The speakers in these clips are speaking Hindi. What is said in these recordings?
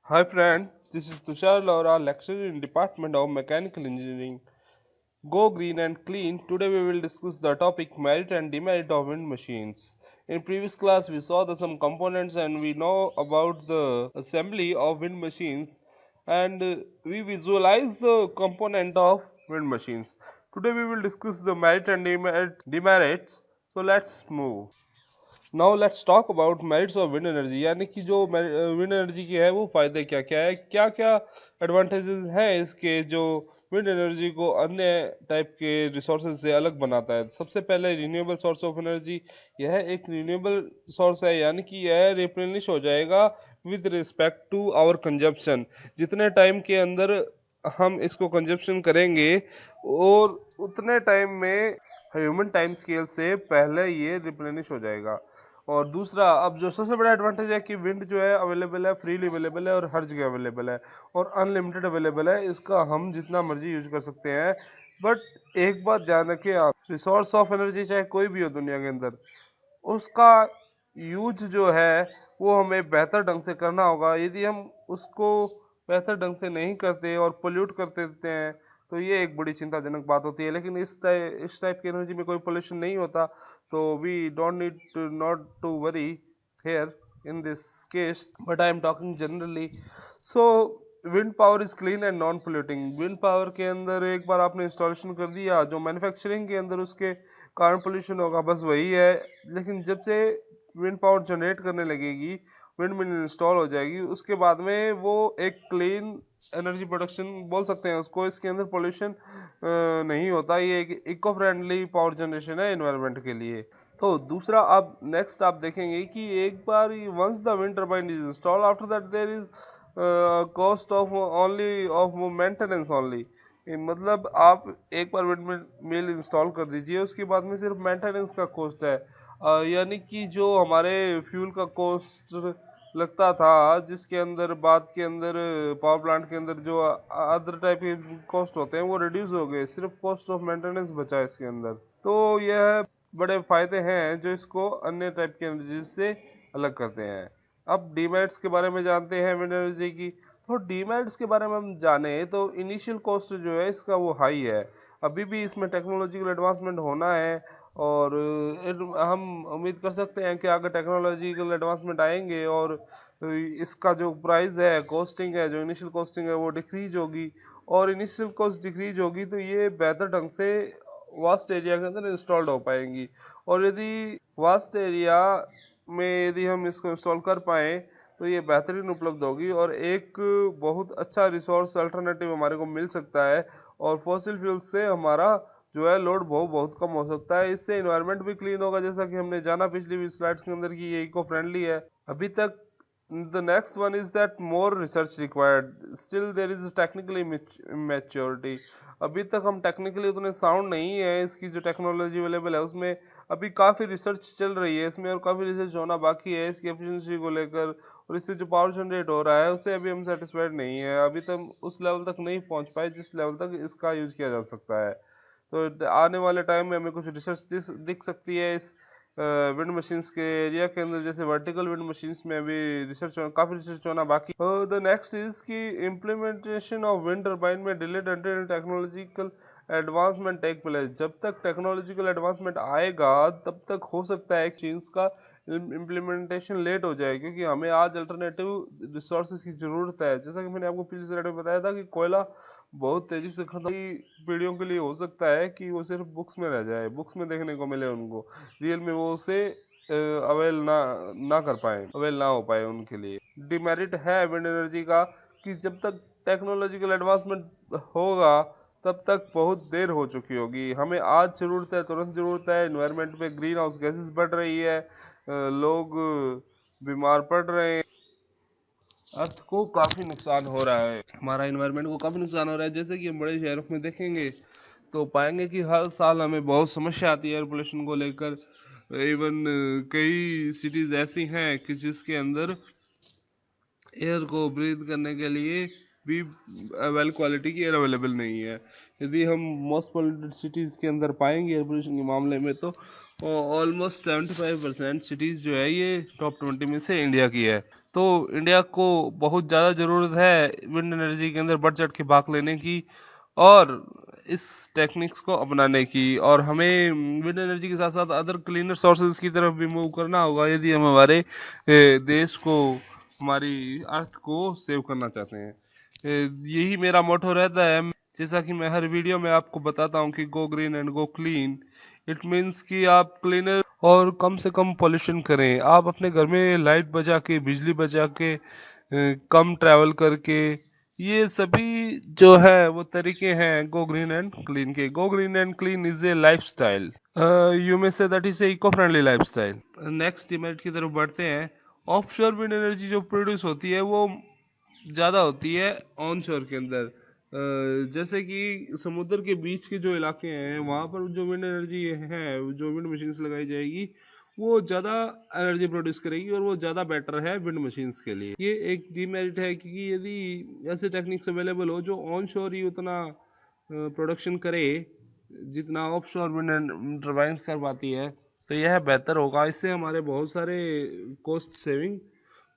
Hi friend, this is Tushar Laura, lecturer in Department of Mechanical Engineering. Go green and clean. Today we will discuss the topic merit and demerit of wind machines. In previous class we saw some components and we know about the assembly of wind machines and we visualize the component of wind machines. Today we will discuss the merit and demerits. So let's move. Now let's talk about merits of wind energy यानी कि जो विंड एनर्जी की है वो फायदे क्या क्या है, क्या क्या एडवांटेजेस हैं इसके जो विंड एनर्जी को अन्य टाइप के रिसोर्सेज से अलग बनाता है। सबसे पहले रिन्यूएबल सोर्स ऑफ एनर्जी, यह एक रिन्यूएबल सोर्स है यानी कि यह रिप्लेनिश हो जाएगा with respect to our consumption. जितने टाइम के अंदर हम इसको कंजप्शन करेंगे और उतने टाइम में ह्यूमन टाइम स्केल से पहले ये रिप्लेनिश हो जाएगा। और दूसरा, अब जो सबसे बड़ा एडवांटेज है कि विंड जो है अवेलेबल है, फ्रीली अवेलेबल है और हर जगह अवेलेबल है और अनलिमिटेड अवेलेबल है, इसका हम जितना मर्जी यूज कर सकते हैं। बट एक बात ध्यान रखिए आप, रिसोर्स ऑफ एनर्जी चाहे कोई भी हो दुनिया के अंदर, उसका यूज जो है वो हमें बेहतर ढंग से करना होगा। यदि हम उसको बेहतर ढंग से नहीं करते और पोल्यूट करते रहते हैं तो ये एक बड़ी चिंताजनक बात होती है। लेकिन इस टाइप की एनर्जी में कोई पोल्यूशन नहीं होता, so we don't need to not to worry here in this case, but I am talking generally. So wind power is clean and non polluting. wind power के अंदर एक बार आपने इंस्टॉलेशन कर दिया, जो मैन्युफैक्चरिंग के अंदर उसके कारण पोल्यूशन होगा बस वही है। लेकिन जब से विंड पावर जनरेट करने लगेगी, विंड मिल इंस्टॉल हो जाएगी, उसके बाद में वो एक क्लीन एनर्जी प्रोडक्शन बोल सकते हैं उसको। इसके अंदर पोल्यूशन नहीं होता, ये एक इको फ्रेंडली पावर जनरेशन है एनवायरनमेंट के लिए। तो दूसरा, आप नेक्स्ट आप देखेंगे कि एक बार once the wind turbine is install, after that there is cost of only of maintenance only. मतलब आप एक बार विंड मिल इंस्टॉल कर दीजिए, उसके बाद में सिर्फ मेंटेनेंस का कॉस्ट है। यानी कि जो हमारे फ्यूल का कॉस्ट लगता था, जिसके अंदर बाद के अंदर पावर प्लांट के अंदर जो अदर टाइप के कॉस्ट होते हैं वो रिड्यूस हो गए, सिर्फ कॉस्ट ऑफ मेंटेनेंस बचा है इसके अंदर। तो यह बड़े फायदे हैं जो इसको अन्य टाइप की एनर्जी से अलग करते हैं। अब डीमेरिट्स के बारे में जानते हैं विंड एनर्जी की। तो डीमेरिट्स के बारे में हम जाने तो इनिशियल कॉस्ट जो है इसका वो हाई है। अभी भी इसमें टेक्नोलॉजिकल एडवांसमेंट होना है और हम उम्मीद कर सकते हैं कि आगे टेक्नोलॉजिकल एडवांसमेंट आएंगे और इसका जो प्राइस है, कॉस्टिंग है, जो इनिशियल कॉस्टिंग है वो डिक्रीज होगी। और इनिशियल कॉस्ट डिक्रीज होगी तो ये बेहतर ढंग से वास्ट एरिया के अंदर इंस्टॉल्ड हो पाएंगी। और यदि वास्ट एरिया में यदि हम इसको इंस्टॉल कर पाए तो ये बेहतरीन उपलब्ध होगी और एक बहुत अच्छा रिसोर्स अल्टरनेटिव हमारे को मिल सकता है। और फॉसिल फ्यूल से हमारा जो है लोड बहुत बहुत कम हो सकता है। इससे इन्वायरमेंट भी क्लीन होगा, जैसा कि हमने जाना पिछली भी स्लाइड्स के अंदर कि ये इको फ्रेंडली है अभी तक। The next one is that more research required. Still there is technically immaturity. अभी तक हम टेक्निकली उतने साउंड नहीं है, इसकी जो टेक्नोलॉजी अवेलेबल है उसमें अभी काफ़ी रिसर्च चल रही है इसमें और काफ़ी रिसर्च होना बाकी है इसकी एफिशिएंसी को लेकर। और इससे जो पावर जनरेट हो रहा है उससे अभी हम सेटिस्फाइड नहीं है, अभी तक उस लेवल तक नहीं पहुंच पाए जिस लेवल तक इसका यूज किया जा सकता है। तो आने वाले टाइम में हमें कुछ रिसर्च दिख सकती है इस विंड मशीन्स के एरिया के अंदर, जैसे वर्टिकल विंड मशीन्स में अभी काफी रिसर्च होना बाकी। द नेक्स्ट इज की इम्प्लीमेंटेशन ऑफ विंड टर्बाइन में delayed until technological advancement take place. जब तक टेक्नोलॉजिकल एडवांसमेंट आएगा तब तक हो सकता है चीज का इम्प्लीमेंटेशन लेट हो जाए, क्योंकि हमें आज अल्टरनेटिव रिसोर्सेज की जरूरत है। जैसा कि मैंने आपको पिछले स्लाइड में बताया था कि कोयला बहुत तेजी से खत्म पीढ़ियों के लिए हो सकता है कि वो सिर्फ बुक्स में रह जाए, बुक्स में देखने को मिले उनको, रियल में वो उसे अवेल ना कर पाए, अवेल ना हो पाए उनके लिए। डिमेरिट है विंड एनर्जी का कि जब तक टेक्नोलॉजिकल एडवांसमेंट होगा तब तक बहुत देर हो चुकी होगी। हमें आज जरूरत है, तुरंत जरूरत है। एनवायरनमेंट पे ग्रीन हाउस गैसेस बढ़ रही है, लोग बीमार पड़ रहे हैं, अर्थ को काफी नुकसान हो रहा है, हमारा इन्वायरमेंट को काफी नुकसान हो रहा है। जैसे कि हम बड़े शहरों में देखेंगे तो पाएंगे कि हर साल हमें बहुत समस्या आती है एयर पोल्यूशन को लेकर। इवन कई सिटीज ऐसी हैं कि जिसके अंदर एयर को ब्रीथ करने के लिए भी वेल क्वालिटी की एयर अवेलेबल नहीं है। यदि हम मोस्ट पॉल्यूटेड सिटीज के अंदर पाएंगे एयर पोल्यूशन के मामले में तो ऑलमोस्ट 75% सिटीज़ जो है ये टॉप 20 में से इंडिया की है। तो इंडिया को बहुत ज़्यादा ज़रूरत है विंड एनर्जी के अंदर बढ़ चढ़ के भाग लेने की और इस टेक्निक्स को अपनाने की, और हमें विंड एनर्जी के साथ साथ अदर क्लीनर सोर्सेज की तरफ भी मूव करना होगा यदि हम हमारे देश को, हमारी अर्थ को सेव करना चाहते हैं। यही मेरा मोटो रहता है। जैसा कि मैं हर वीडियो में आपको बताता हूँ कि गो green and go clean, it means कि आप क्लीनर और कम से कम पॉल्यूशन करें। आप अपने घर में लाइट बचा के, बिजली बचा के, कम ट्रैवल करके, ये सभी जो है वो तरीके हैं गो ग्रीन एंड क्लीन के। Go green and clean is a lifestyle, you may say that is a eco friendly lifestyle. Next demerit की तरफ बढ़ते हैं। ऑफशोर विंड एनर्जी जो प्रोड्यूस होती है वो ज़्यादा होती है ऑन शोर के अंदर। जैसे कि समुद्र के बीच के जो इलाके हैं वहाँ पर जो विंड एनर्जी है, जो विंड मशीन्स लगाई जाएगी वो ज़्यादा एनर्जी प्रोड्यूस करेगी और वो ज़्यादा बेटर है विंड मशीन्स के लिए। ये एक डीमेरिट है क्योंकि यदि ऐसे टेक्निक्स अवेलेबल हो जो ऑन शोर ही उतना प्रोडक्शन करे जितना ऑफ शोर विंड टर्बाइंस कर पाती है, तो यह बेहतर होगा। इससे हमारे बहुत सारे कॉस्ट सेविंग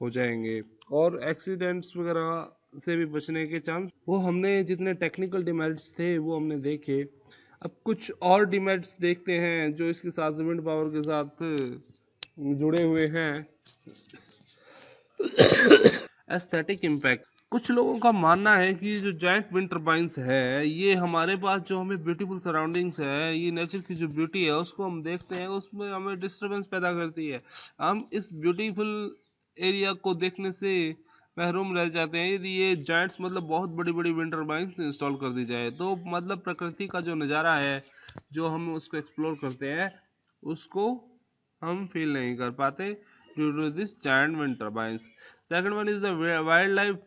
हो जाएंगे और एक्सीडेंट्स वगैरह से भी बचने के चांस। वो हमने जितने टेक्निकल डिमेरिट्स थे वो हमने देखे। अब कुछ और डिमेरिट्स देखते हैं जो इसके साथ विंड पावर के साथ जुड़े हुए हैं। Aesthetic impact. कुछ लोगों का मानना है कि जो जायंट विंड टर्बाइंस है ये हमारे पास जो हमें ब्यूटीफुल सराउंडिंग्स है, ये नेचर की जो ब्यूटी है उसको हम देखते हैं, उसमें हमें डिस्टरबेंस पैदा करती है। हम इस ब्यूटीफुल एरिया को देखने से महरूम रह जाते हैं यदि ये जायंट्स मतलब बहुत बड़ी बड़ी विंड टर्बाइंस इंस्टॉल कर दी जाए। तो मतलब प्रकृति का जो नज़ारा है जो हम उसको एक्सप्लोर करते हैं उसको हम फील नहीं कर पाते due to this giant wind turbines. Second one is the wildlife.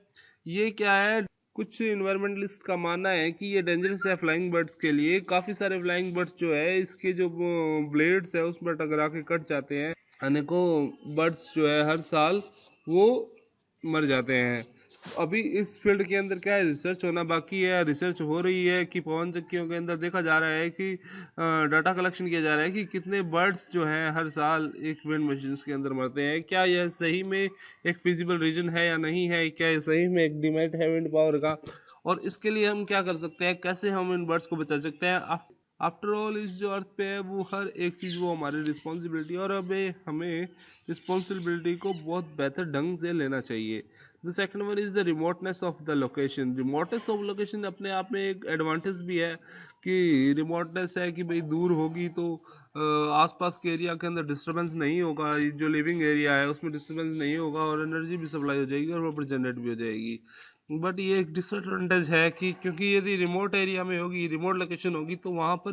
ये क्या है, कुछ इन्वायरमेंटलिस्ट का मानना है कि ये डेंजरस है फ्लाइंग बर्ड्स के लिए। काफ़ी सारे फ्लाइंग बर्ड्स जो है इसके जो ब्लेड्स है उसमें टकरा के कट जाते हैं। अनेकों बर्ड्स जो है हर साल वो मर जाते हैं। अभी इस फील्ड के अंदर क्या है, रिसर्च होना बाकी है। रिसर्च हो रही है कि पवन चक्कियों के अंदर देखा जा रहा है कि डाटा कलेक्शन किया जा रहा है कि कितने बर्ड्स जो हैं हर साल एक विंड मशीन के अंदर मरते हैं। क्या यह सही में एक फिजिबल रीजन है या नहीं है, क्या यह सही में एक डिमेरिट है विंड पावर का, और इसके लिए हम क्या कर सकते हैं, कैसे हम इन बर्ड्स को बचा सकते हैं। आफ्टर ऑल इस जो अर्थ पे है वो हर एक चीज़ वो हमारी रिस्पॉन्सिबिलिटी, और अब हमें रिस्पॉन्सिबिलिटी को बहुत बेहतर ढंग से लेना चाहिए। The second one is the remoteness of the location. Remoteness of location अपने आप में एक एडवांटेज भी है कि रिमोटनेस है कि भाई दूर होगी तो आसपास के एरिया के अंदर डिस्टर्बेंस नहीं होगा, जो लिविंग एरिया है उसमें डिस्टर्बेंस नहीं होगा और एनर्जी भी सप्लाई हो जाएगी और वहाँ पर जनरेट भी हो जाएगी। बट ये एक डिसएडवांटेज है कि क्योंकि यदि रिमोट एरिया में होगी, रिमोट लोकेशन होगी, तो वहाँ पर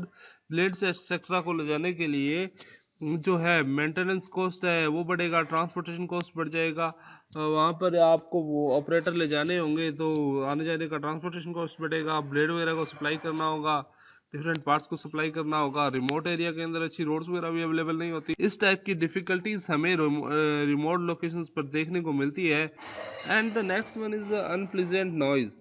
ब्लेड्स एक्सेट्रा को ले जाने के लिए जो है मेंटेनेंस कॉस्ट है वो बढ़ेगा, ट्रांसपोर्टेशन कॉस्ट बढ़ जाएगा। वहाँ पर आपको वो ऑपरेटर ले जाने होंगे तो आने जाने का ट्रांसपोर्टेशन कॉस्ट बढ़ेगा, ब्लेड वगैरह को सप्लाई करना होगा, डिफरेंट पार्ट्स को सप्लाई करना होगा। रिमोट एरिया के अंदर अच्छी रोड्स वगैरह भी अवेलेबल नहीं होती। इस टाइप की डिफिकल्टीज हमें रिमोट लोकेशंस पर देखने को मिलती है। And the next one is the unpleasant noise.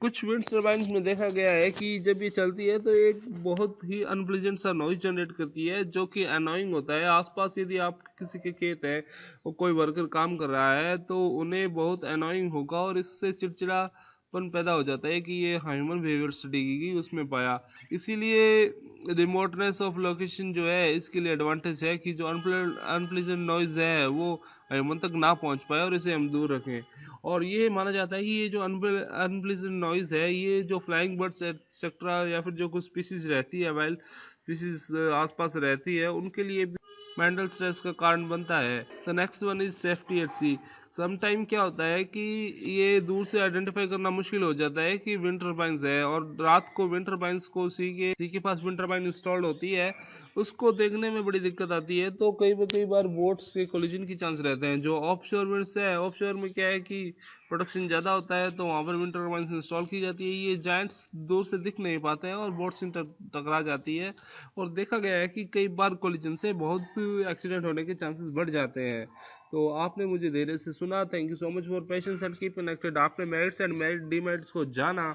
कुछ विंड टर्बाइन्स में देखा गया है कि जब ये चलती है तो एक बहुत ही अनप्लीजेंट सा नॉइज जनरेट करती है जो कि अनोइंग होता है। आसपास यदि आप किसी के खेत है और कोई वर्कर काम कर रहा है तो उन्हें बहुत अनोइंग होगा और इससे चिड़चिड़ापन पैदा हो जाता है कि ये ह्यूमन बिहेवियर स्टडी की उसमें पाया। इसीलिए रिमोटनेस ऑफ लोकेशन जो है इसके लिए एडवांटेज है कि जो अनप्लीजेंट नॉइज है वो ह्यूमन तक ना पहुंच पाए और इसे हम दूर रखें। और ये माना जाता है कि ये जो अनप्लीजेंट नॉइज है ये जो फ्लाइंग बर्ड्स एक्सेट्रा या फिर जो कुछ स्पीसीज रहती है, वाइल्ड स्पीसीज आसपास रहती है, उनके लिए भी मेंटल स्ट्रेस का कारण बनता है। The next one is safety at sea. Sometime क्या होता है कि ये दूर से आइडेंटिफाई करना मुश्किल हो जाता है कि विंड टर्बाइंस है, और रात को विंड टर्बाइंस को सी के पास विंड टर्बाइन इंस्टॉल्ड होती है उसको देखने में बड़ी दिक्कत आती है। तो कई बार बोट्स के कोलिजन की चांस रहते हैं। जो ऑफशोर विंड्स है, ऑफशोर में क्या है कि प्रोडक्शन ज़्यादा होता है तो वहाँ पर विंड टर्बाइंस इंस्टॉल की जाती है। ये जायंट्स दूर से दिख नहीं पाते हैं और बोट से टकरा जाती है, और देखा गया है कि कई बार कोलिजन से बहुत एक्सीडेंट होने के चांसेस बढ़ जाते हैं। तो आपने मुझे धैर्य से सुना, thank you so much for patience and keep connected. आपने मेरिट्स एंड मेरिट डीमेरिट्स को जाना,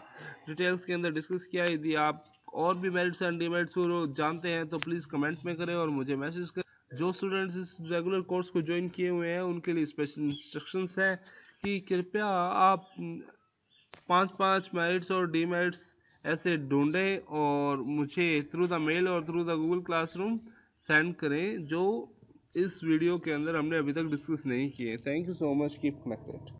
डिटेल्स के अंदर डिस्कस किया। यदि आप और भी मेरिट्स एंड डिमेरिट्स को जानते हैं तो प्लीज़ कमेंट में करें और मुझे मैसेज करें। जो स्टूडेंट्स इस रेगुलर कोर्स को ज्वाइन किए हुए हैं उनके लिए स्पेशल इंस्ट्रक्शंस हैं कि कृपया आप 5-5 मेरिट्स और डीमेरिट्स ऐसे ढूंढें और मुझे थ्रू द मेल और through the Google classroom send करें जो इस वीडियो के अंदर हमने अभी तक डिस्कस नहीं किए। Thank you so much, keep connected.